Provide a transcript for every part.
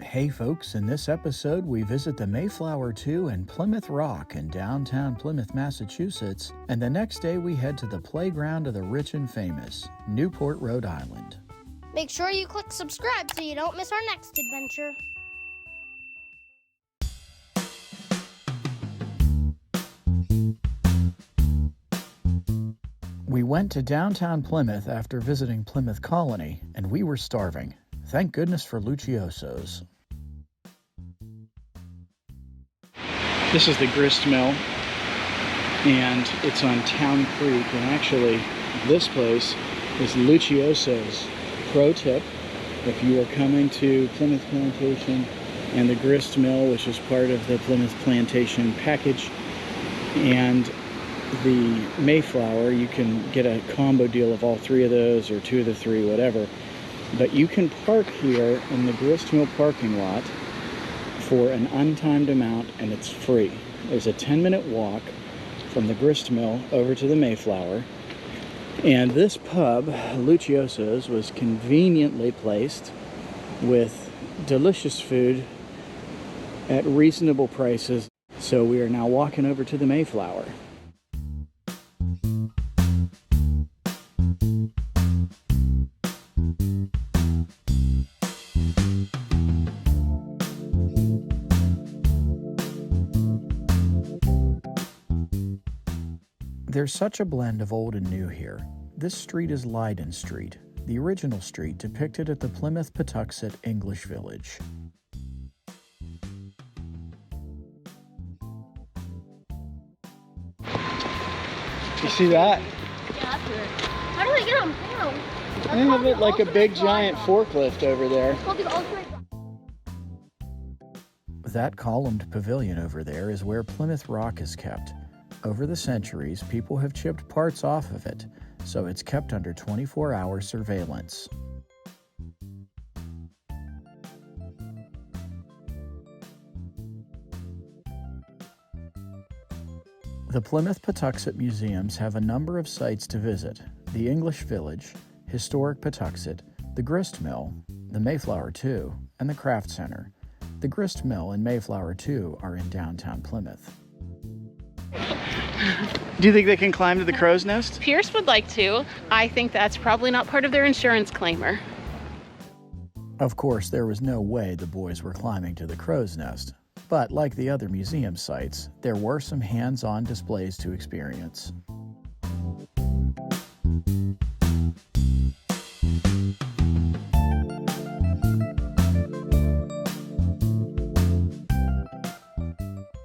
Hey folks, in this episode we visit the Mayflower II and Plymouth Rock in downtown Plymouth, Massachusetts, and the next day we head to the playground of the rich and famous, Newport, Rhode Island. Make sure you click subscribe so you don't miss our next adventure. We went to downtown Plymouth after visiting Plymouth Colony, and we were starving. Thank goodness for Lucioso's. This is the Grist Mill, and it's on Town Creek, and actually this place is Lucioso's. Pro tip, if you are coming to Plymouth Plantation and the Grist Mill, which is part of the Plymouth Plantation package, and the Mayflower, you can get a combo deal of all three of those, or two of the three, whatever. But you can park here in the Grist Mill parking lot for an untimed amount, and it's free. There's a 10-minute walk from the Grist Mill over to the Mayflower. And this pub, Lucioso's, was conveniently placed with delicious food at reasonable prices. So we are now walking over to the Mayflower. There's such a blend of old and new here. This street is Leyden Street, the original street depicted at the Plymouth Patuxet English Village. You see that? Yeah, how do I get them down? Think of it like a big giant forklift over there. That columned pavilion over there is where Plymouth Rock is kept. Over the centuries, people have chipped parts off of it, so it's kept under 24-hour surveillance. The Plymouth Patuxet Museums have a number of sites to visit: the English Village, Historic Patuxet, the Grist Mill, the Mayflower II, and the Craft Center. The Grist Mill and Mayflower II are in downtown Plymouth. Do you think they can climb to the crow's nest? Pierce would like to. I think that's probably not part of their insurance claimer. Of course, there was no way the boys were climbing to the crow's nest. But like the other museum sites, there were some hands-on displays to experience.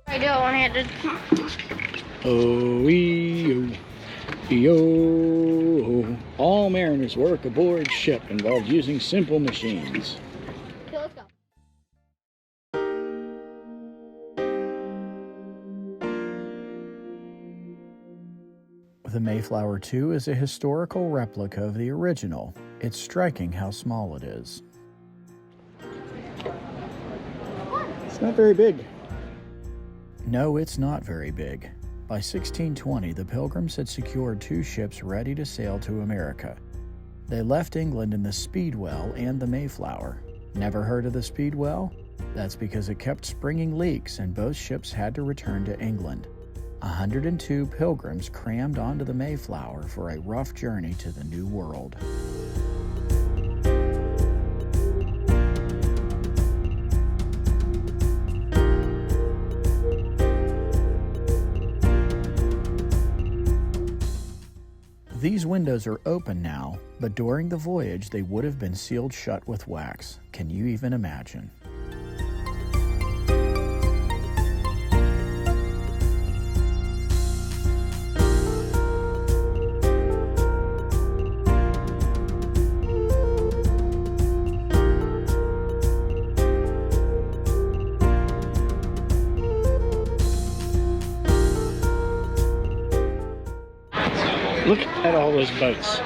I do it one-handed. Oh, all mariners' work aboard ship involved using simple machines. Okay, let's go. The Mayflower II is a historical replica of the original. It's striking how small it is. It's not very big. No, it's not very big. By 1620, the Pilgrims had secured two ships ready to sail to America. They left England in the Speedwell and the Mayflower. Never heard of the Speedwell? That's because it kept springing leaks and both ships had to return to England. 102 Pilgrims crammed onto the Mayflower for a rough journey to the New World. These windows are open now, but during the voyage they would have been sealed shut with wax. Can you even imagine? Look at all those boats.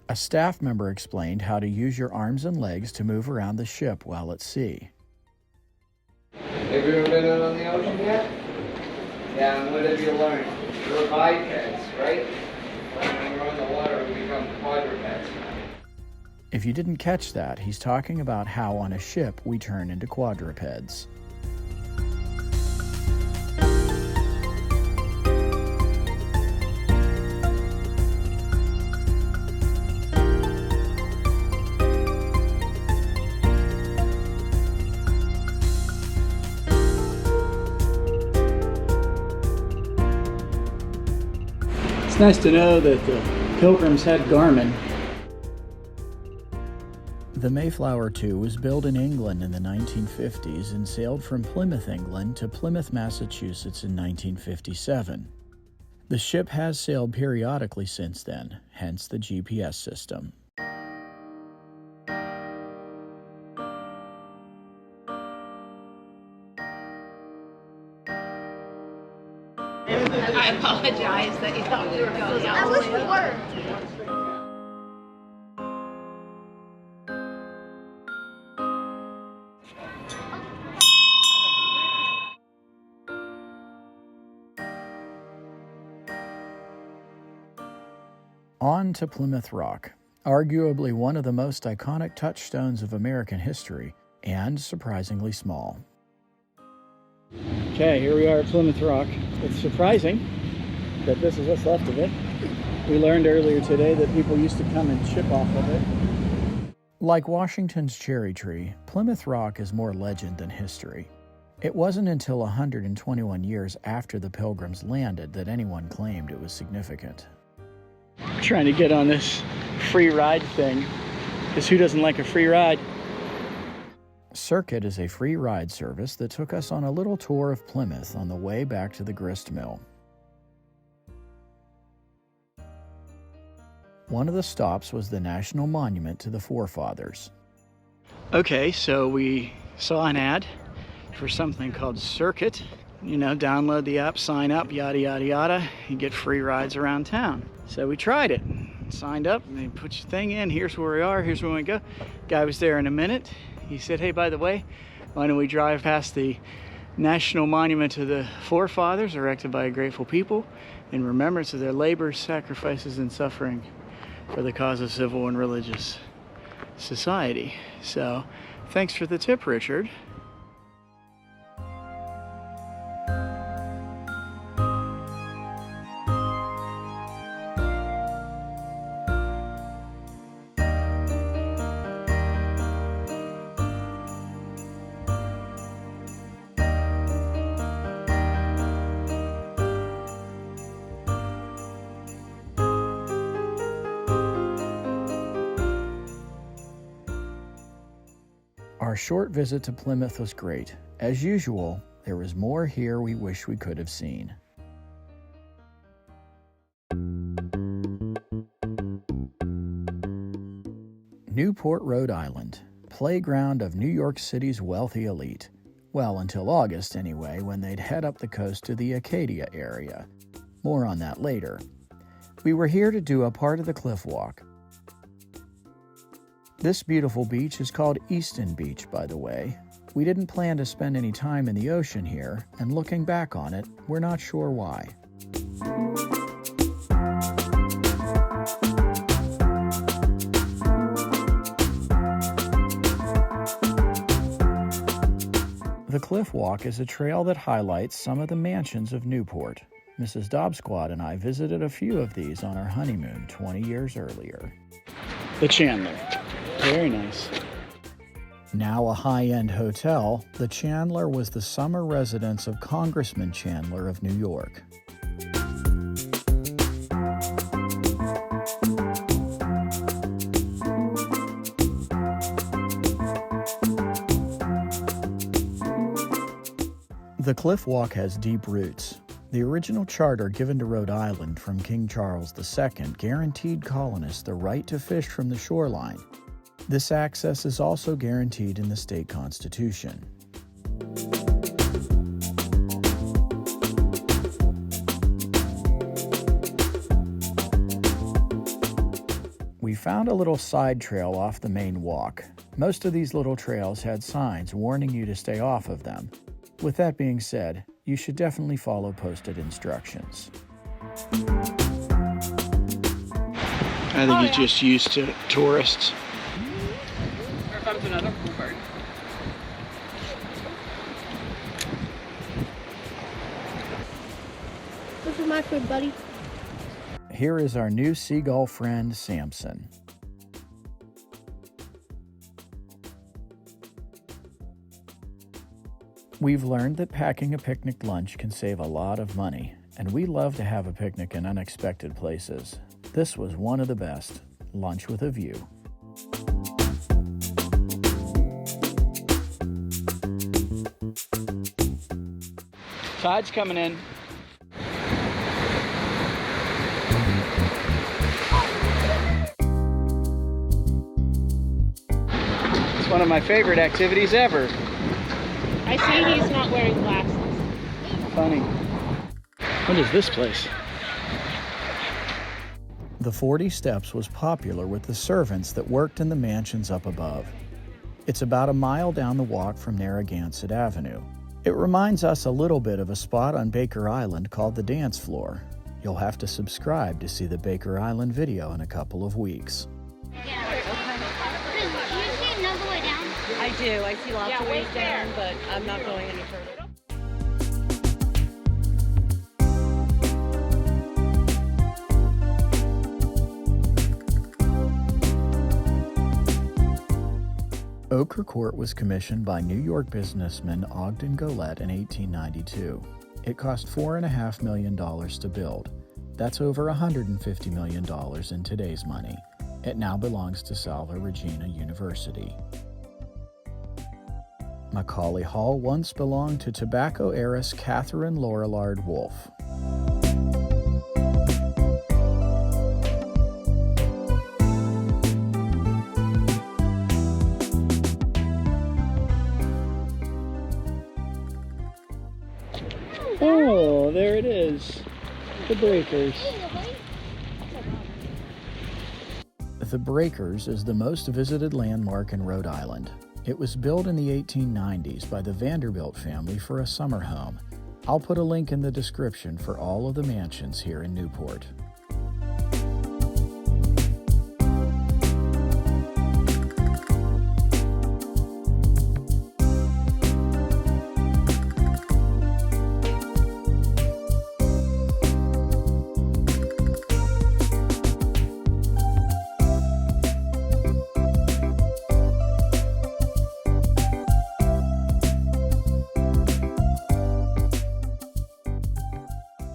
A staff member explained how to use your arms and legs to move around the ship while at sea. Have you ever been out on the ocean yet? Yeah, and what have you learned? We're bipeds, right? When we're on the water, we become quadrupeds. If you didn't catch that, he's talking about how on a ship we turn into quadrupeds. It's nice to know that the Pilgrims had Garmin. The Mayflower II was built in England in the 1950s and sailed from Plymouth, England to Plymouth, Massachusetts in 1957. The ship has sailed periodically since then, hence the GPS system. I apologize that you thought we were going out. I wish we were. On to Plymouth Rock, arguably one of the most iconic touchstones of American history, and surprisingly small. Okay, here we are at Plymouth Rock. It's surprising that this is what's left of it. We learned earlier today that people used to come and chip off of it. Like Washington's cherry tree, Plymouth Rock is more legend than history. It wasn't until 121 years after the Pilgrims landed that anyone claimed it was significant. Trying to get on this free ride thing, because who doesn't like a free ride? Circuit is a free ride service that took us on a little tour of Plymouth on the way back to the grist mill. One of the stops was the National Monument to the Forefathers. Okay, so we saw an ad for something called Circuit. You know, download the app, sign up, yada, yada, yada. You get free rides around town. So we tried it, signed up, and they put your thing in. Here's where we are, here's where we go. Guy was there in a minute. He said, hey, by the way, why don't we drive past the National Monument to the Forefathers, erected by a grateful people, in remembrance of their labors, sacrifices, and suffering for the cause of civil and religious society. So, thanks for the tip, Richard. Our short visit to Plymouth was great. As usual, there was more here we wish we could have seen. Newport, Rhode Island, playground of New York City's wealthy elite. Well, until August anyway, when they'd head up the coast to the Acadia area. More on that later. We were here to do a part of the cliff walk. This beautiful beach is called Easton Beach, by the way. We didn't plan to spend any time in the ocean here, and looking back on it, we're not sure why. The Cliff Walk is a trail that highlights some of the mansions of Newport. Mrs. DaubSquad and I visited a few of these on our honeymoon 20 years earlier. The Chanler. Very nice. Now a high-end hotel, the Chanler was the summer residence of Congressman Chanler of New York. The Cliff Walk has deep roots. The original charter given to Rhode Island from King Charles II guaranteed colonists the right to fish from the shoreline. This access is also guaranteed in the state constitution. We found a little side trail off the main walk. Most of these little trails had signs warning you to stay off of them. With that being said, you should definitely follow posted instructions. I think he's just used to tourists. Here comes another pool card. This is my food, buddy. Here is our new seagull friend, Samson. We've learned that packing a picnic lunch can save a lot of money, and we love to have a picnic in unexpected places. This was one of the best. Lunch with a view. Tide's coming in. It's one of my favorite activities ever. I see he's not wearing glasses. Funny. What is this place? The 40 Steps was popular with the servants that worked in the mansions up above. It's about a mile down the walk from Narragansett Avenue. It reminds us a little bit of a spot on Baker Island called the Dance Floor. You'll have to subscribe to see the Baker Island video in a couple of weeks. Do you see another way down? I do. I see lots of ways down, but I'm not going any further. Ochre Court was commissioned by New York businessman Ogden Goelet in 1892. It cost $4.5 million to build. That's over $150 million in today's money. It now belongs to Salve Regina University. McAuley Hall once belonged to tobacco heiress Catherine Lorillard Wolfe. Oh, there it is. The Breakers. The Breakers is the most visited landmark in Rhode Island. It was built in the 1890s by the Vanderbilt family for a summer home. I'll put a link in the description for all of the mansions here in Newport.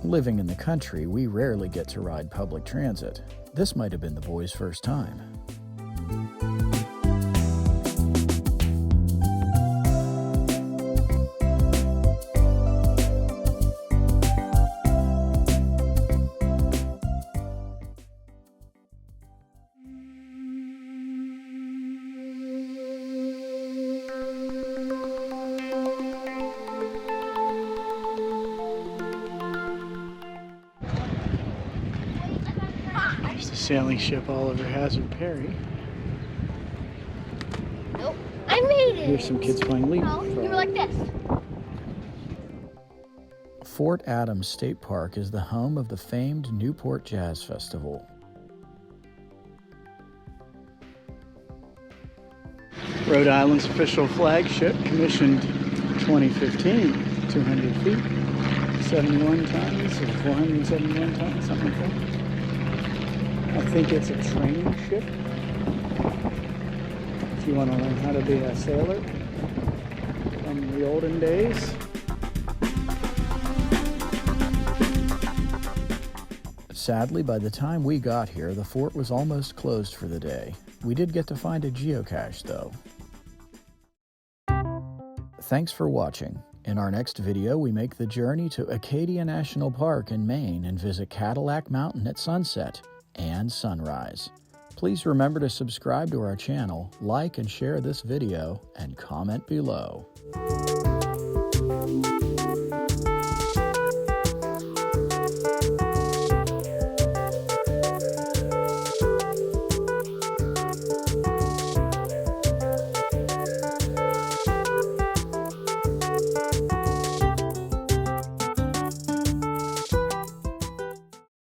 Living in the country, we rarely get to ride public transit. This might have been the boys' first time. There's the sailing ship all over Hazard Perry. Nope. I made it. Here's some kids playing No, leapfrog. you were like this. Fort Adams State Park is the home of the famed Newport Jazz Festival. Rhode Island's official flagship, commissioned 2015, 200 feet, 71 tons, or 471 tons, something like that. I think it's a training ship. If you want to learn how to be a sailor from the olden days. Sadly, by the time we got here, the fort was almost closed for the day. We did get to find a geocache, though. Thanks for watching. In our next video, we make the journey to Acadia National Park in Maine and visit Cadillac Mountain at sunset and sunrise. Please remember to subscribe to our channel, like and share this video, and comment below.